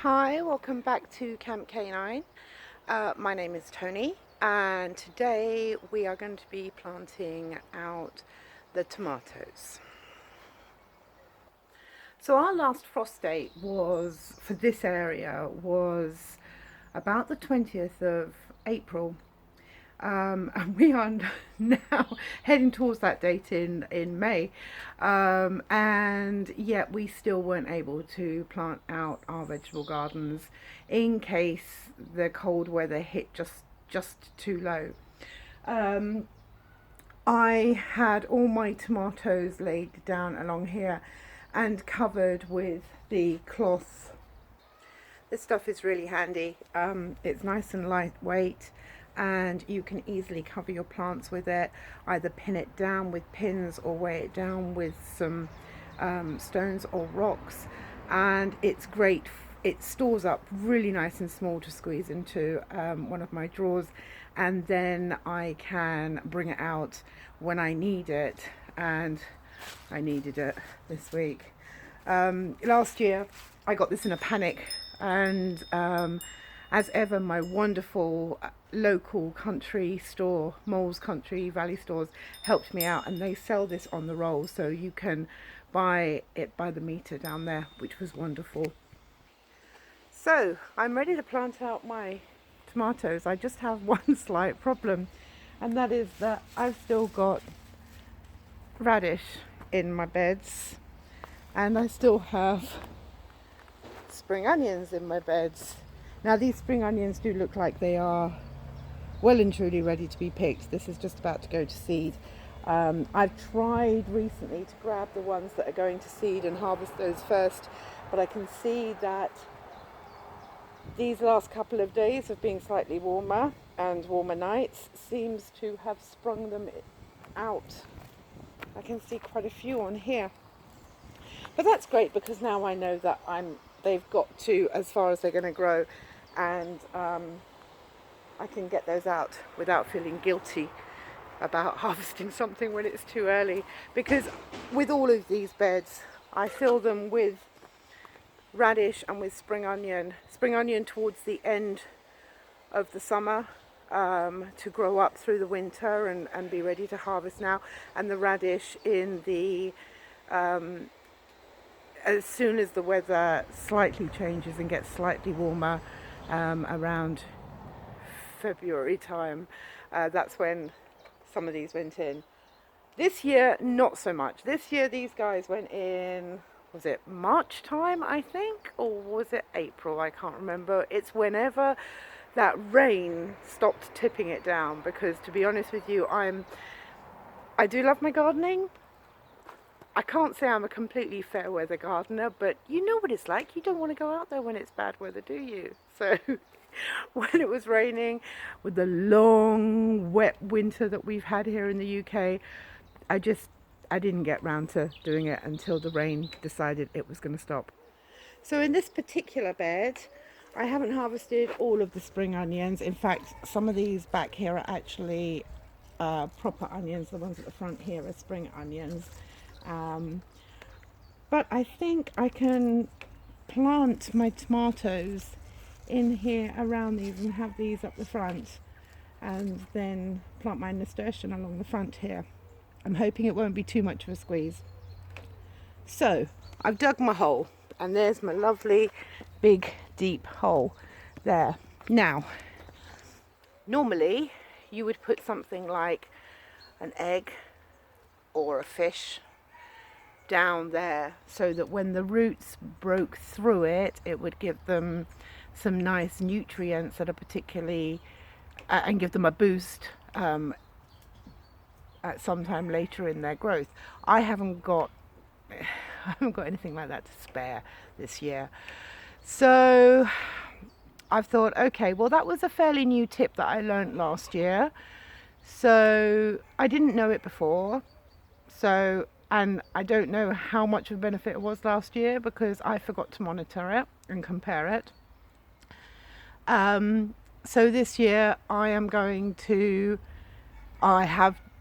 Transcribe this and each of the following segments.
Hi, welcome back to Camp K9. My name is Tony, and today we are going to be planting out the tomatoes. So our last frost date was for this area was about the 20th of April. And we are now heading towards that date in May, and yet we still weren't able to plant out our vegetable gardens in case the cold weather hit just too low. Um, I had all my tomatoes laid down along here and covered with the cloth. This stuff is really handy. It's nice and lightweight, and you can easily cover your plants with it. Either pin it down with pins or weigh it down with some stones or rocks, and it's great. It stores up really nice and small to squeeze into one of my drawers, and then I can bring it out when I need it, and I needed it this week. Last year I got this in a panic, and as ever, my wonderful local country store, Moles Country Valley Stores, helped me out, and they sell this on the roll, so you can buy it by the meter down there, which was wonderful. So I'm ready to plant out my tomatoes. I just have one slight problem, and that is that I've still got radish in my beds, and I still have spring onions in my beds. Now these spring onions do look like they are well and truly ready to be picked. This is just about to go to seed. I've tried recently to grab the ones that are going to seed and harvest those first, but I can see that these last couple of days of being slightly warmer and warmer nights seems to have sprung them out. I can see quite a few on here, but that's great because now I know that they've got to as far as they're going to grow, and I can get those out without feeling guilty about harvesting something when it's too early. Because with all of these beds, I fill them with radish and with spring onion towards the end of the summer, to grow up through the winter and be ready to harvest now, and the radish in the as soon as the weather slightly changes and gets slightly warmer, around February time, that's when some of these went in. This year, not so much. This year, these guys went in, was it March time, I think? Or was it April? I can't remember. It's whenever that rain stopped tipping it down, because to be honest with you, I do love my gardening. I can't say I'm a completely fair weather gardener, but you know what it's like. You don't want to go out there when it's bad weather, do you? So when it was raining, with the long wet winter that we've had here in the UK, I didn't get round to doing it until the rain decided it was going to stop. So in this particular bed, I haven't harvested all of the spring onions. In fact, some of these back here are actually proper onions. The ones at the front here are spring onions. But I think I can plant my tomatoes in here around these and have these up the front, and then plant my nasturtium along the front here. I'm hoping it won't be too much of a squeeze. So I've dug my hole, and there's my lovely big deep hole there. Now, normally you would put something like an egg or a fish down there, so that when the roots broke through it, it would give them some nice nutrients that are particularly and give them a boost at some time later in their growth. I haven't got anything like that to spare this year, so I've thought, okay, well, that was a fairly new tip that I learned last year, so I didn't know it before. And I don't know how much of a benefit it was last year because I forgot to monitor it and compare it. So this year I have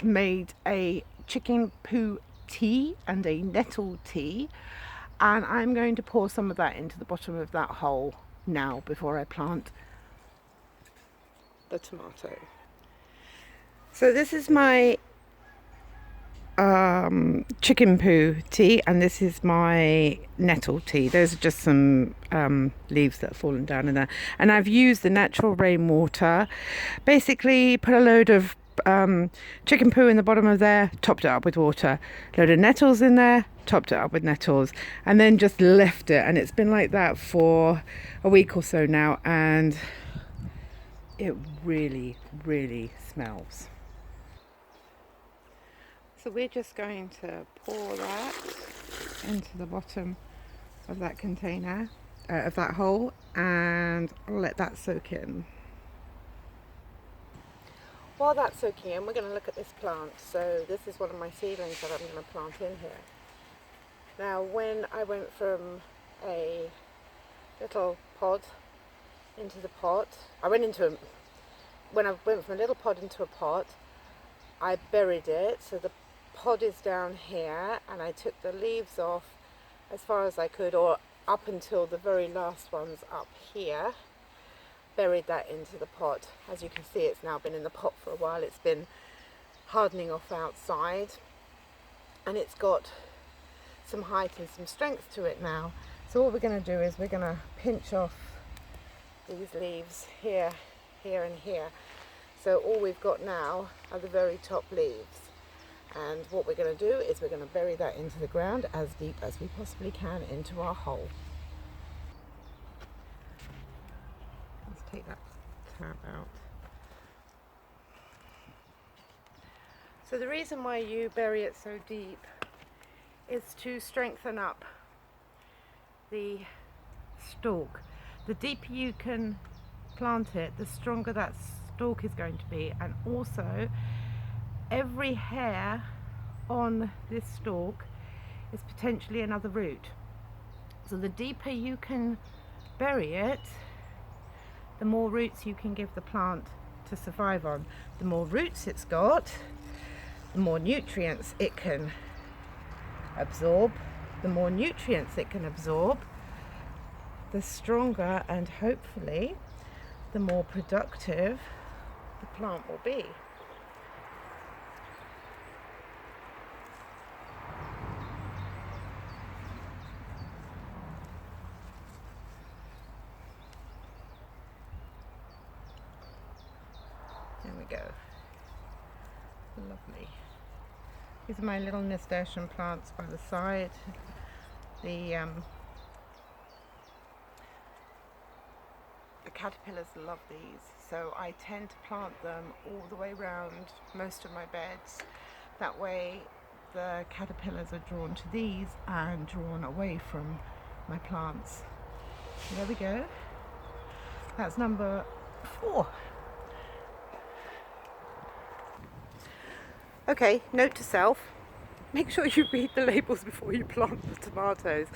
made a chicken poo tea and a nettle tea, and I'm going to pour some of that into the bottom of that hole. now before I plant the tomato. So this is my chicken poo tea, and this is my nettle tea. Those are just some leaves that have fallen down in there, and I've used the natural rainwater. Basically put a load of chicken poo in the bottom of there, topped it up with water, load of nettles in there, topped it up with nettles, and then just left it, and it's been like that for a week or so now, and it really smells. So we're just going to pour that into the bottom of that container, of that hole, and let that soak in. While that's soaking in, we're going to look at this plant. So this is one of my seedlings that I'm going to plant in here. Now, when I went from a little pod into the pot, when I went from a little pod into a pot, I buried it. So the pod is down here, and I took the leaves off as far as I could, or up until the very last ones up here. Buried that into the pot. As you can see, it's now been in the pot for a while. It's been hardening off outside, and it's got some height and some strength to it now. So what we're going to do is we're going to pinch off these leaves here, here and here. So all we've got now are the very top leaves, and what we're going to do is we're going to bury that into the ground as deep as we possibly can into our hole. Take that tab out. So the reason why you bury it so deep is to strengthen up the stalk. The deeper you can plant it, the stronger that stalk is going to be, and also every hair on this stalk is potentially another root. So the deeper you can bury it, the more roots you can give the plant to survive on. The more roots it's got, the more nutrients it can absorb. The more nutrients it can absorb, the stronger and hopefully the more productive the plant will be. There we go. Lovely. These are my little nasturtium plants by the side. The caterpillars love these, so I tend to plant them all the way around most of my beds. That way the caterpillars are drawn to these and drawn away from my plants. There we go. That's number 4. Okay, note to self, make sure you read the labels before you plant the tomatoes.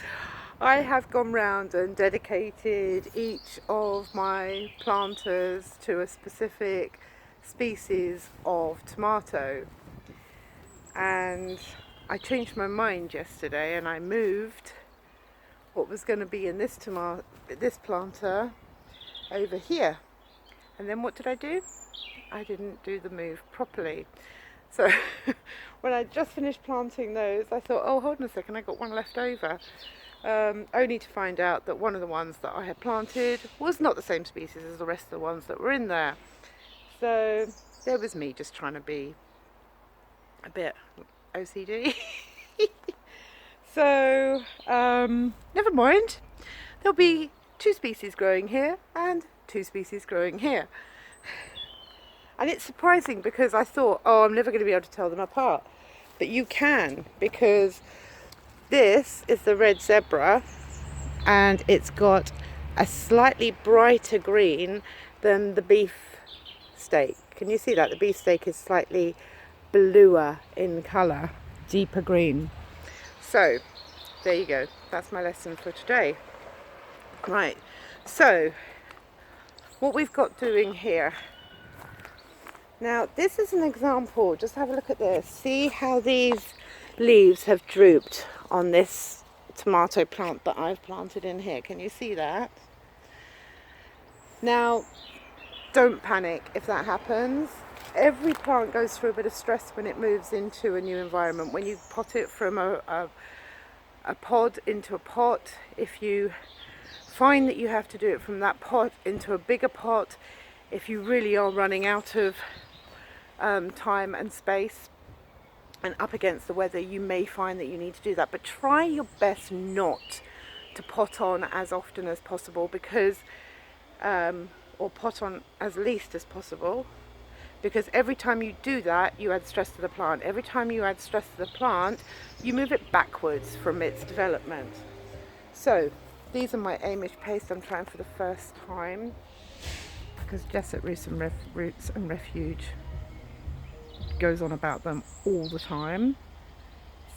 I have gone round and dedicated each of my planters to a specific species of tomato, and I changed my mind yesterday and I moved what was going to be in this planter over here. And then what did I do? I didn't do the move properly. So when I just finished planting those, I thought, oh, hold on a second, I got one left over. Only to find out that one of the ones that I had planted was not the same species as the rest of the ones that were in there. So there was me just trying to be a bit OCD. So never mind. There'll be 2 species growing here and 2 species growing here. And it's surprising because I thought, oh, I'm never going to be able to tell them apart. But you can, because this is the red zebra and it's got a slightly brighter green than the beef steak. Can you see that? The beef steak is slightly bluer in colour, deeper green. So there you go. That's my lesson for today. Right, so what we've got doing here. Now this is an example, just have a look at this. See how these leaves have drooped on this tomato plant that I've planted in here. Can you see that? Now, don't panic if that happens. Every plant goes through a bit of stress when it moves into a new environment. When you pot it from a pod into a pot, if you find that you have to do it from that pot into a bigger pot, if you really are running out of time and space and up against the weather, you may find that you need to do that. But try your best not to pot on as often as possible, because or pot on as least as possible, because every time you do that, you add stress to the plant. Every time you add stress to the plant, you move it backwards from its development. So these are my Amish paste I'm trying for the first time, because Jessup Roots and Refuge goes on about them all the time.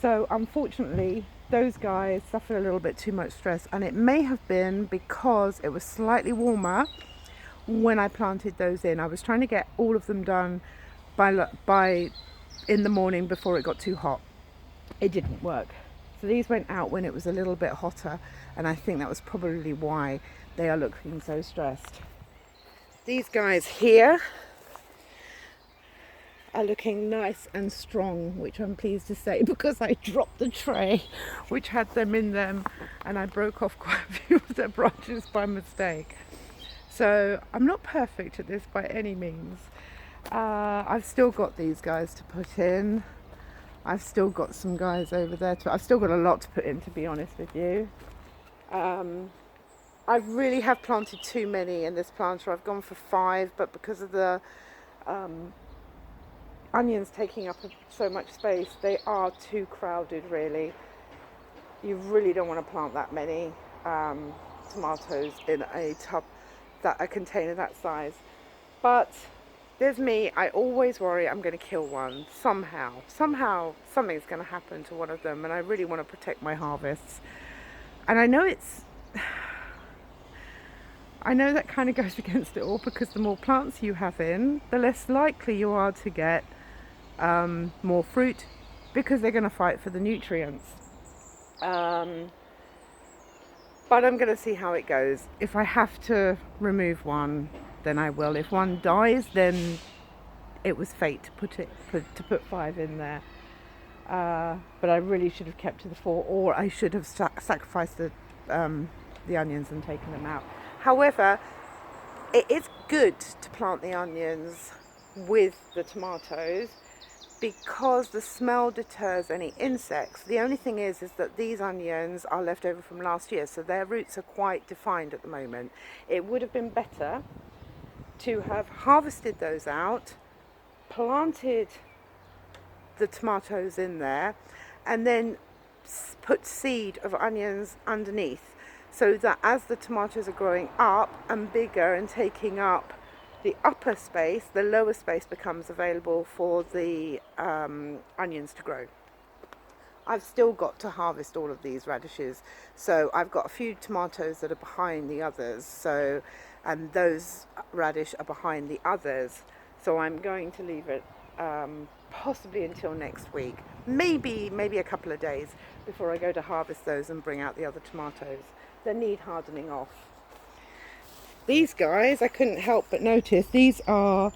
So unfortunately, those guys suffered a little bit too much stress, and it may have been because it was slightly warmer when I planted those in. I was trying to get all of them done by in the morning before it got too hot. It didn't work. So these went out when it was a little bit hotter, and I think that was probably why they are looking so stressed. These guys here are looking nice and strong, which I'm pleased to say, because I dropped the tray which had them in them, and I broke off quite a few of their branches by mistake. So I'm not perfect at this by any means. I've still got these guys to put in. I've still got some guys over there I've still got a lot to put in, to be honest with you. I really have planted too many in this planter. I've gone for 5, but because of the onions taking up so much space, they are too crowded really. You really don't want to plant that many tomatoes in a tub, a container that size. But there's me, I always worry I'm going to kill one somehow something's going to happen to one of them, and I really want to protect my harvests. And I know that kind of goes against it all, because the more plants you have in, the less likely you are to get more fruit, because they're going to fight for the nutrients. But I'm going to see how it goes. If I have to remove one, then I will. If one dies, then it was fate to put 5 in there. But I really should have kept to the 4, or I should have sacrificed the onions and taken them out. However, it is good to plant the onions with the tomatoes, because the smell deters any insects. The only thing is that these onions are left over from last year, so their roots are quite defined at the moment. It would have been better to have harvested those out, planted the tomatoes in there, and then put seed of onions underneath, so that as the tomatoes are growing up and bigger and taking up the upper space, the lower space becomes available for the onions to grow. I've still got to harvest all of these radishes, so I've got a few tomatoes that are behind the others, and those radish are behind the others, so I'm going to leave it possibly until next week, maybe a couple of days before I go to harvest those and bring out the other tomatoes. They need hardening off. These guys, I couldn't help but notice, these are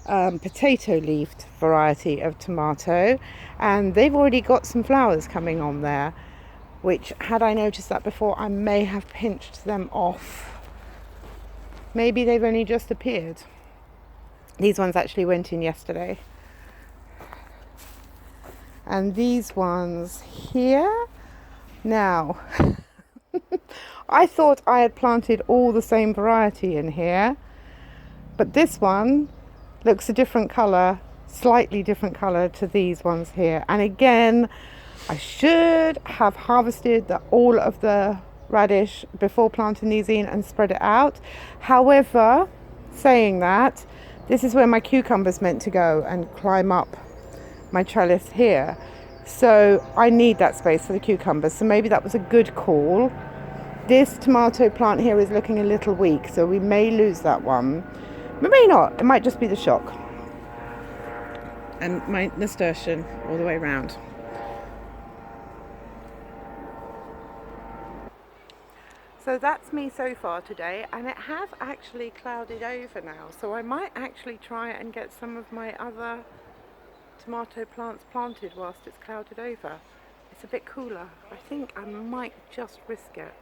potato-leafed variety of tomato, and they've already got some flowers coming on there, which, had I noticed that before, I may have pinched them off. Maybe they've only just appeared. These ones actually went in yesterday. And these ones here, now, I thought I had planted all the same variety in here, but this one looks a different colour, slightly different colour to these ones here. And again, I should have harvested all of the radish before planting these in and spread it out. However, saying that, this is where my cucumber's meant to go and climb up my trellis here. So I need that space for the cucumbers, so maybe that was a good call. This tomato plant here is looking a little weak, so we may lose that one. We may not, it might just be the shock. And my nasturtium all the way around. So that's me so far today, and it has actually clouded over now, so I might actually try and get some of my other tomato plants planted whilst it's clouded over. It's a bit cooler. I think I might just risk it.